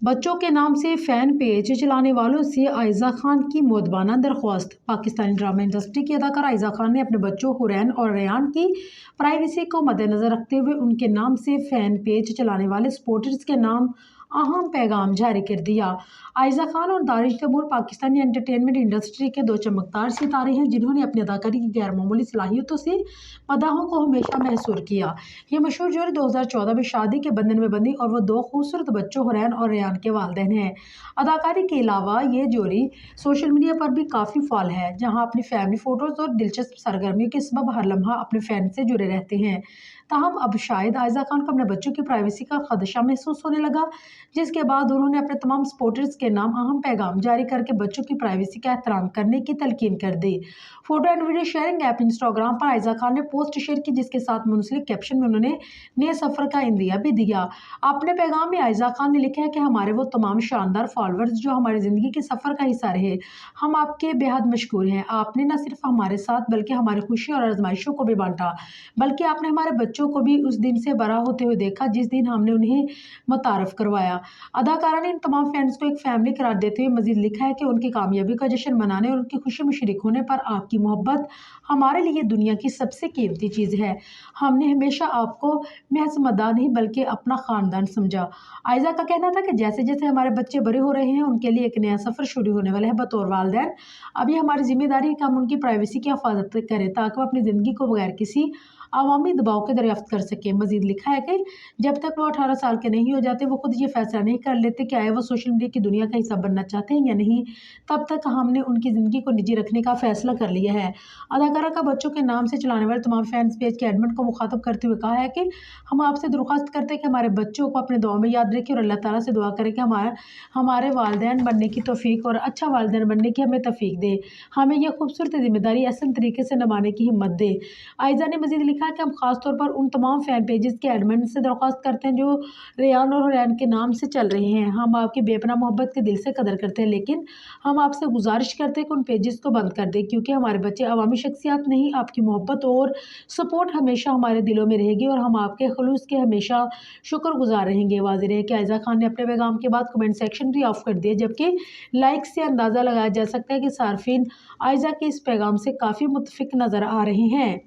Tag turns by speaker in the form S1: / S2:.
S1: بچوں کے نام سے فین پیج چلانے والوں سے عائزہ خان کی مؤدبانہ درخواست۔ پاکستانی ڈرامہ انڈسٹری کی اداکارہ عائزہ خان نے اپنے بچوں حورین اور ریان کی پرائیویسی کو مد نظر رکھتے ہوئے ان کے نام سے فین پیج چلانے والے سپورٹرز کے نام اہم پیغام جاری کر دیا۔ عائزہ خان اور دارش تیمور پاکستانی انٹرٹینمنٹ انڈسٹری کے دو چمکدار ستارے ہیں جنہوں نے اپنی اداکاری کی غیر معمولی صلاحیتوں سے مداحوں کو ہمیشہ محصور کیا۔ یہ مشہور جوڑی 2014 میں شادی کے بندھن میں بندھی اور وہ دو خوبصورت بچوں حورین اور ریان کے والدین ہیں۔ اداکاری کے علاوہ یہ جوڑی سوشل میڈیا پر بھی کافی فعال ہے، جہاں اپنی فیملی فوٹوز اور دلچسپ سرگرمیوں کے سبب ہر لمحہ اپنے فین سے جڑے رہتے ہیں۔ تاہم اب شاید عائزہ خان کو اپنے بچوں کی پرائیویسی کا خدشہ محسوس ہونے لگا، جس کے بعد انہوں نے اپنے تمام سپورٹرز کے نام اہم پیغام جاری کر کے بچوں کی پرائیویسی کا احترام کرنے کی تلقین کر دی۔ Photo and video sharing app Instagram پر عائزہ خان نے پوسٹ شیئر کی، جس کے ساتھ منسلک کیپشن میں انہوں نے نئے سفر کا عندیہ بھی دیا۔ اپنے پیغام میں عائزہ خان نے لکھا ہے کہ ہمارے وہ تمام شاندار فالوورز جو ہماری زندگی کے سفر کا حصہ رہے، ہم آپ کے بے حد مشکور ہیں۔ آپ نے نہ صرف ہمارے ساتھ بلکہ ہماری خوشی اور آزمائشوں کو بھی بانٹا، بلکہ آپ نے ہمارے بچوں کو بھی اس دن سے بڑا ہوتے ہوئے دیکھا جس دن ہم نے انہیں متعارف کروایا۔ اداکارہ نے ان تمام فینس کو ایک فیملی قرار دیتے ہوئے مزید لکھا ہے کہ ان کی کامیابی کا جشن منانے اور ان کی خوشی میں شریک ہونے پر آپ کی محبت ہمارے لیے دنیا کی سب سے قیمتی چیز ہے۔ ہم نے ہمیشہ آپ کو محض مداح نہیں بلکہ اپنا خاندان سمجھا۔ عائزہ کا کہنا تھا کہ جیسے جیسے ہمارے بچے بڑے ہو رہے ہیں، ان کے لیے ایک نیا سفر شروع ہونے والا ہے۔ بطور والدین اب یہ ہماری ذمہ داری ہے کہ ہم ان کی پرائیویسی کی حفاظت کریں تاکہ وہ اپنی زندگی کو بغیر کسی عوامی دباؤ کے دریافت کر سکیں۔ مزید لکھا ہے کہ جب تک وہ 18 سال کے نہیں ہو جاتے، وہ خود یہ فیصلہ نہیں کر لیتے کہ آیا وہ سوشل میڈیا کی دنیا کا حصہ بننا چاہتے ہیں یا نہیں، تب تک ہم نے ان کی زندگی کو نجی رکھنے کا فیصلہ کر لیا ہے۔ اداکارہ کا بچوں کے نام سے چلانے والے تمام فین پیج کے ایڈمن کو مخاطب کرتے ہوئے کہا ہے کہ ہم آپ سے درخواست کرتے ہیں کہ ہمارے بچوں کو اپنے دعاؤں میں یاد رکھیں اور اللہ تعالیٰ سے دعا کریں کہ ہمارے والدین بننے کی توفیق اور اچھا والدین بننے کی ہمیں توفیق دے، ہمیں یہ خوبصورت ذمہ داری احسن طریقے سے نبھانے کی ہمت دے۔ عائزہ نے مزید لکھا کہ ہم خاص طور پر ان تمام فین پیجز کے ایڈمن سے درخواست کرتے ہیں جو ریان اور حورین کے نام سے چل رہے ہیں۔ ہم آپ کی بے پناہ محبت کے دل سے قدر کرتے ہیں، لیکن ہم آپ سے گزارش کرتے ہیں کہ ان پیجز کو بند کر دیں، کیونکہ ہمارے بچے عوامی شخصیات نہیں۔ آپ کی محبت اور سپورٹ ہمیشہ ہمارے دلوں میں رہے گی اور ہم آپ کے خلوص کے ہمیشہ شکر گزار رہیں گے۔ واضح ہے کہ عائزہ خان نے اپنے پیغام کے بعد کمنٹ سیکشن بھی آف کر دیا، جبکہ لائک سے اندازہ لگایا جا سکتا ہے کہ صارفین عائزہ کے اس پیغام سے کافی متفق نظر آ رہے ہیں۔